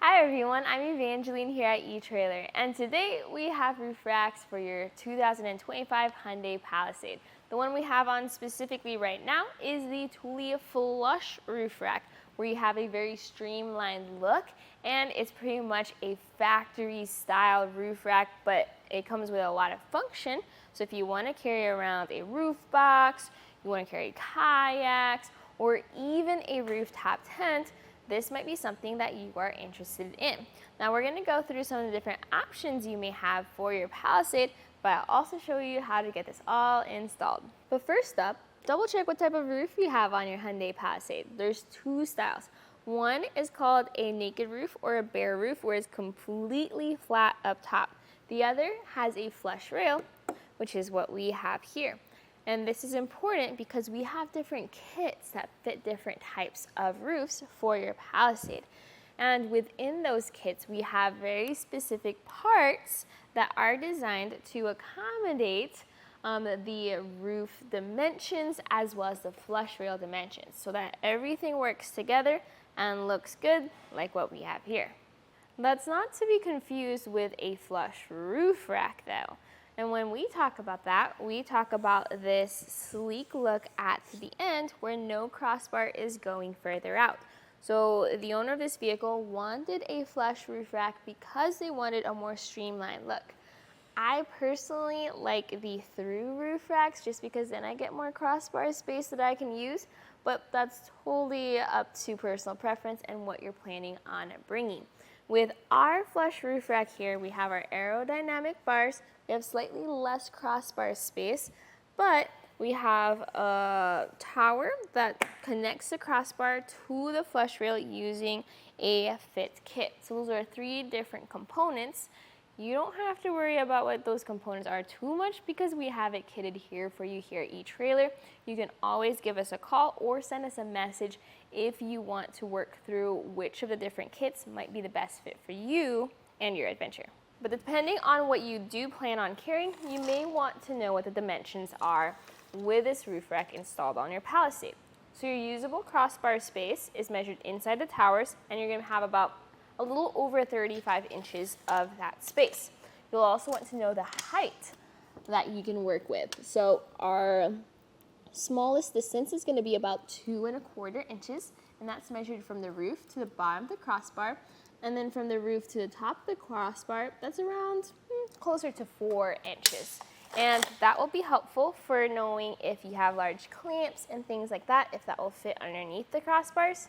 Hi everyone, I'm Evangeline here at eTrailer, and today we have roof racks for your 2025 Hyundai Palisade. The one we have on specifically right now is the Thule Flush Roof Rack, where you have a very streamlined look, and it's pretty much a factory style roof rack, but it comes with a lot of function. So if you want to carry around a roof box, you want to carry kayaks, or even a rooftop tent, this might be something that you are interested in. Now we're going to go through some of the different options you may have for your Palisade, but I'll also show you how to get this all installed. But first up, double check what type of roof you have on your Hyundai Palisade. There's two styles. One is called a naked roof or a bare roof, where it's completely flat up top. The other has a flush rail, which is what we have here. And this is important because we have different kits that fit different types of roofs for your Palisade. And within those kits, we have very specific parts that are designed to accommodate the roof dimensions as well as the flush rail dimensions, so that everything works together and looks good like what we have here. That's not to be confused with a flush roof rack though. And when we talk about that, we talk about this sleek look at the end where no crossbar is going further out. So the owner of this vehicle wanted a flush roof rack because they wanted a more streamlined look. I personally like the through roof racks just because then I get more crossbar space that I can use, but that's totally up to personal preference and what you're planning on bringing. With our flush roof rack here, we have our aerodynamic bars. We have slightly less crossbar space, but we have a tower that connects the crossbar to the flush rail using a fit kit. So those are three different components. You don't have to worry about what those components are too much because we have it kitted here for you here at eTrailer. You can always give us a call or send us a message if you want to work through which of the different kits might be the best fit for you and your adventure. But depending on what you do plan on carrying, you may want to know what the dimensions are with this roof rack installed on your Palisade. So your usable crossbar space is measured inside the towers, and you're going to have about a little over 35 inches of that space. You'll also want to know the height that you can work with. So our smallest distance is going to be about 2¼ inches, and that's measured from the roof to the bottom of the crossbar. And then from the roof to the top of the crossbar, that's around closer to 4 inches. And that will be helpful for knowing if you have large clamps and things like that, if that will fit underneath the crossbars.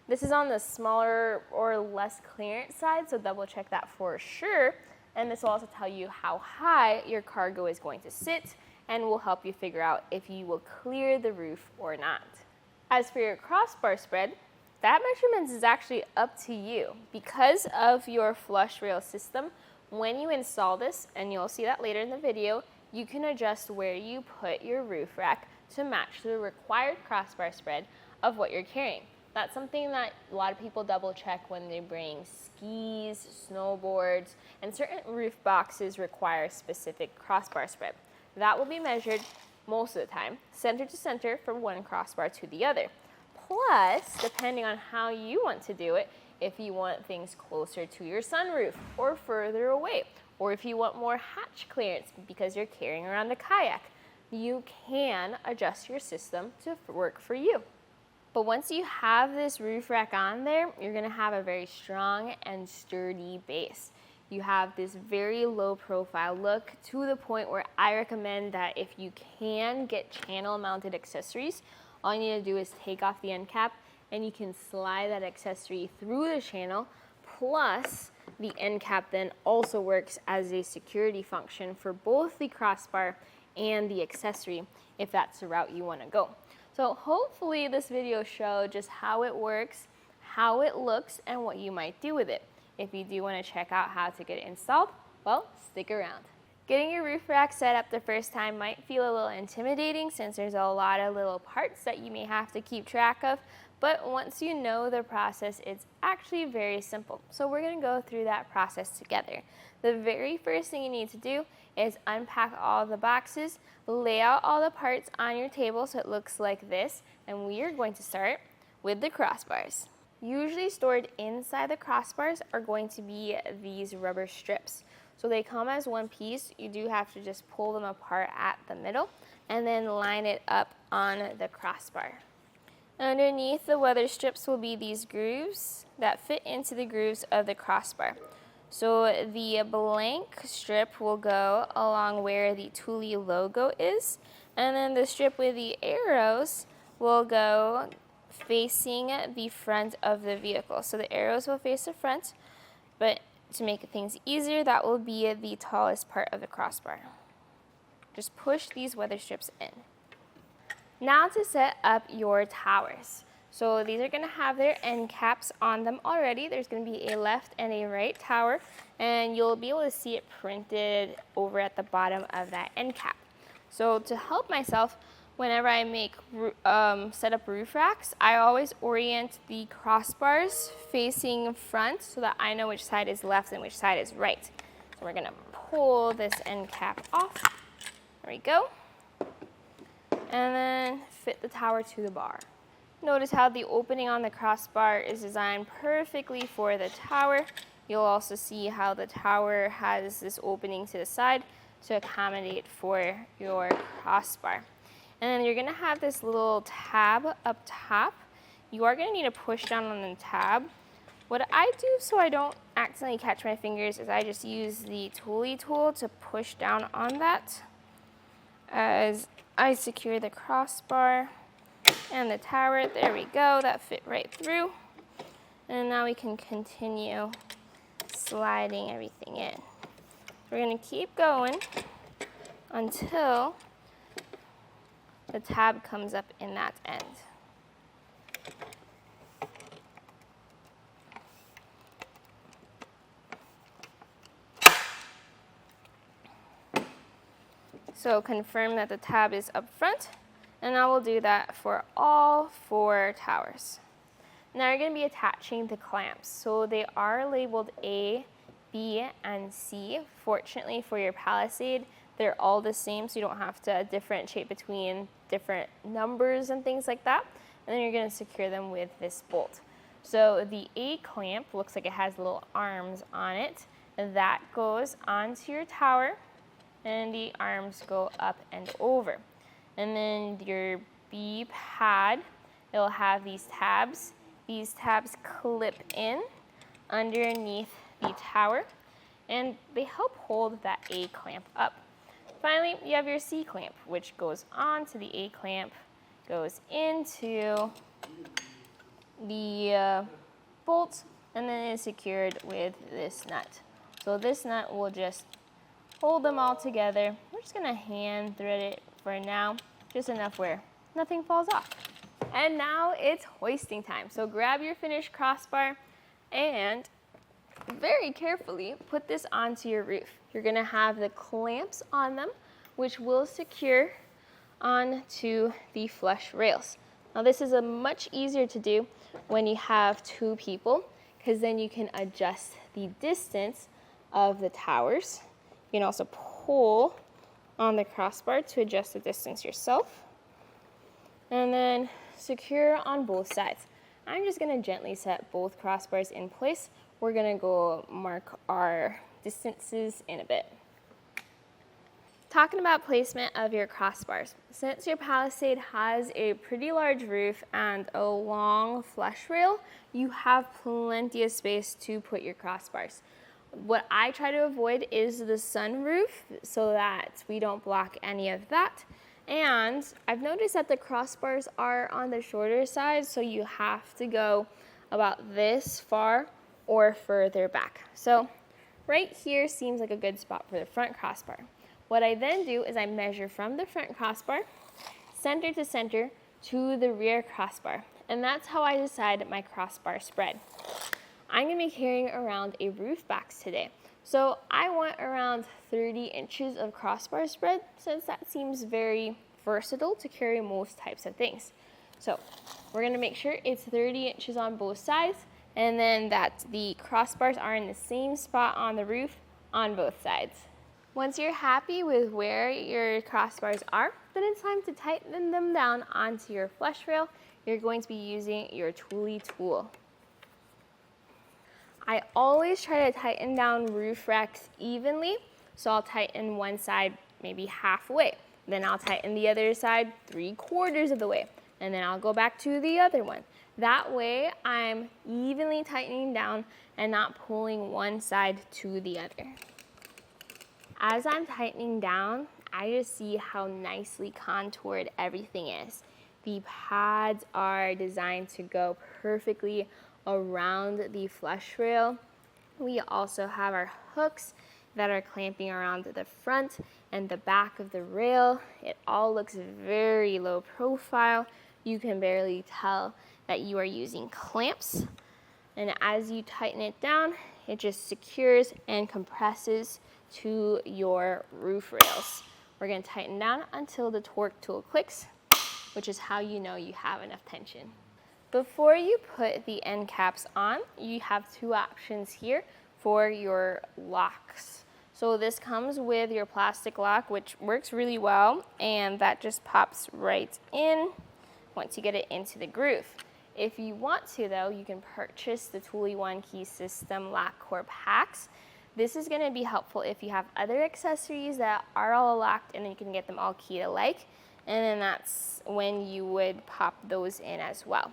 This is on the smaller or less clearance side, so double check that for sure. And this will also tell you how high your cargo is going to sit and will help you figure out if you will clear the roof or not. As for your crossbar spread, that measurement is actually up to you. Because of your flush rail system, when you install this, and you'll see that later in the video, you can adjust where you put your roof rack to match the required crossbar spread of what you're carrying. That's something that a lot of people double check when they bring skis, snowboards, and certain roof boxes require specific crossbar spread. That will be measured most of the time, center to center from one crossbar to the other. Plus, depending on how you want to do it, if you want things closer to your sunroof or further away, or if you want more hatch clearance because you're carrying around a kayak, you can adjust your system to work for you. But once you have this roof rack on there, you're going to have a very strong and sturdy base. You have this very low profile look to the point where I recommend that if you can get channel mounted accessories, all you need to do is take off the end cap and you can slide that accessory through the channel. Plus, the end cap then also works as a security function for both the crossbar and the accessory if that's the route you want to go. So hopefully this video showed just how it works, how it looks, and what you might do with it. If you do want to check out how to get it installed, well, stick around. Getting your roof rack set up the first time might feel a little intimidating since there's a lot of little parts that you may have to keep track of, but once you know the process, it's actually very simple. So we're going to go through that process together. The very first thing you need to do is unpack all the boxes, lay out all the parts on your table so it looks like this, and we are going to start with the crossbars. Usually stored inside the crossbars are going to be these rubber strips. So they come as one piece. You do have to just pull them apart at the middle and then line it up on the crossbar. Underneath the weather strips will be these grooves that fit into the grooves of the crossbar. So the blank strip will go along where the Thule logo is, and then the strip with the arrows will go facing the front of the vehicle. So the arrows will face the front, but to make things easier, that will be the tallest part of the crossbar. Just push these weather strips in. Now to set up your towers. So these are going to have their end caps on them already. There's going to be a left and a right tower, and you'll be able to see it printed over at the bottom of that end cap. So to help myself, whenever I make set up roof racks, I always orient the crossbars facing front so that I know which side is left and which side is right. So we're going to pull this end cap off. There we go. And then fit the tower to the bar. Notice how the opening on the crossbar is designed perfectly for the tower. You'll also see how the tower has this opening to the side to accommodate for your crossbar. And then you're going to have this little tab up top. You are going to need to push down on the tab. What I do so I don't accidentally catch my fingers is I just use the Thule tool to push down on that as I secure the crossbar and the tower. There we go, that fit right through. And now we can continue sliding everything in. We're going to keep going until the tab comes up in that end. So confirm that the tab is up front, and I will do that for all 4 towers. Now you're going to be attaching the clamps. So they are labeled A, B, and C. Fortunately for your Palisade, they're all the same, so you don't have to differentiate between different numbers and things like that. And then you're going to secure them with this bolt. So the A clamp looks like it has little arms on it. That goes onto your tower, and the arms go up and over. And then your B pad, it'll have these tabs. These tabs clip in underneath the tower, and they help hold that A clamp up. Finally, you have your C clamp, which goes onto the A clamp, goes into the bolt, and then is secured with this nut. So this nut will just hold them all together. We're just going to hand thread it for now, just enough where nothing falls off. And now it's hoisting time. So grab your finished crossbar and very carefully put this onto your roof. You're going to have the clamps on them, which will secure onto the flush rails. Now this is much easier to do when you have 2 people, because then you can adjust the distance of the towers. You can also pull on the crossbar to adjust the distance yourself. And then secure on both sides. I'm just going to gently set both crossbars in place. We're going to go mark our distances in a bit. Talking about placement of your crossbars. Since your Palisade has a pretty large roof and a long flush rail, you have plenty of space to put your crossbars. What I try to avoid is the sunroof so that we don't block any of that. And I've noticed that the crossbars are on the shorter side, so you have to go about this far or further back. So right here seems like a good spot for the front crossbar. What I then do is I measure from the front crossbar, center to center, to the rear crossbar. And that's how I decide my crossbar spread. I'm going to be carrying around a roof box today. So I want around 30 inches of crossbar spread, since that seems very versatile to carry most types of things. So we're going to make sure it's 30 inches on both sides, and then that the crossbars are in the same spot on the roof on both sides. Once you're happy with where your crossbars are, then it's time to tighten them down onto your flush rail. You're going to be using your Thule tool. I always try to tighten down roof racks evenly. So I'll tighten one side maybe halfway. Then I'll tighten the other side 3/4 of the way. And then I'll go back to the other one. That way I'm evenly tightening down and not pulling one side to the other. As I'm tightening down, I just see how nicely contoured everything is. The pads are designed to go perfectly around the flush rail. We also have our hooks that are clamping around the front and the back of the rail. It all looks very low profile. You can barely tell that you are using clamps. And as you tighten it down, it just secures and compresses to your roof rails. We're going to tighten down until the torque tool clicks, which is how you know you have enough tension. Before you put the end caps on, you have two options here for your locks. So this comes with your plastic lock, which works really well, and that just pops right in once you get it into the groove. If you want to though, you can purchase the Thule One Key System lock core packs. This is going to be helpful if you have other accessories that are all locked and then you can get them all keyed alike, and then that's when you would pop those in as well.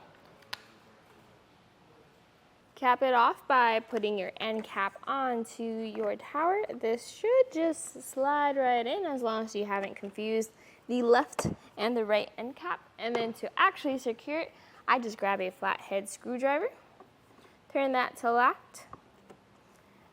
Cap it off by putting your end cap onto your tower. This should just slide right in as long as you haven't confused the left and the right end cap. And then to actually secure it, I just grab a flathead screwdriver, turn that to locked,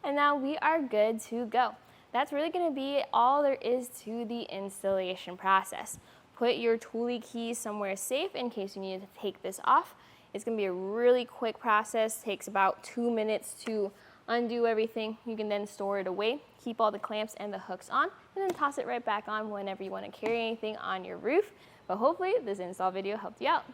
and now we are good to go. That's really going to be all there is to the installation process. Put your Thule keys somewhere safe in case you need to take this off. It's going to be a really quick process. Takes about 2 minutes to undo everything. You can then store it away, keep all the clamps and the hooks on, and then toss it right back on whenever you want to carry anything on your roof. But hopefully this install video helped you out.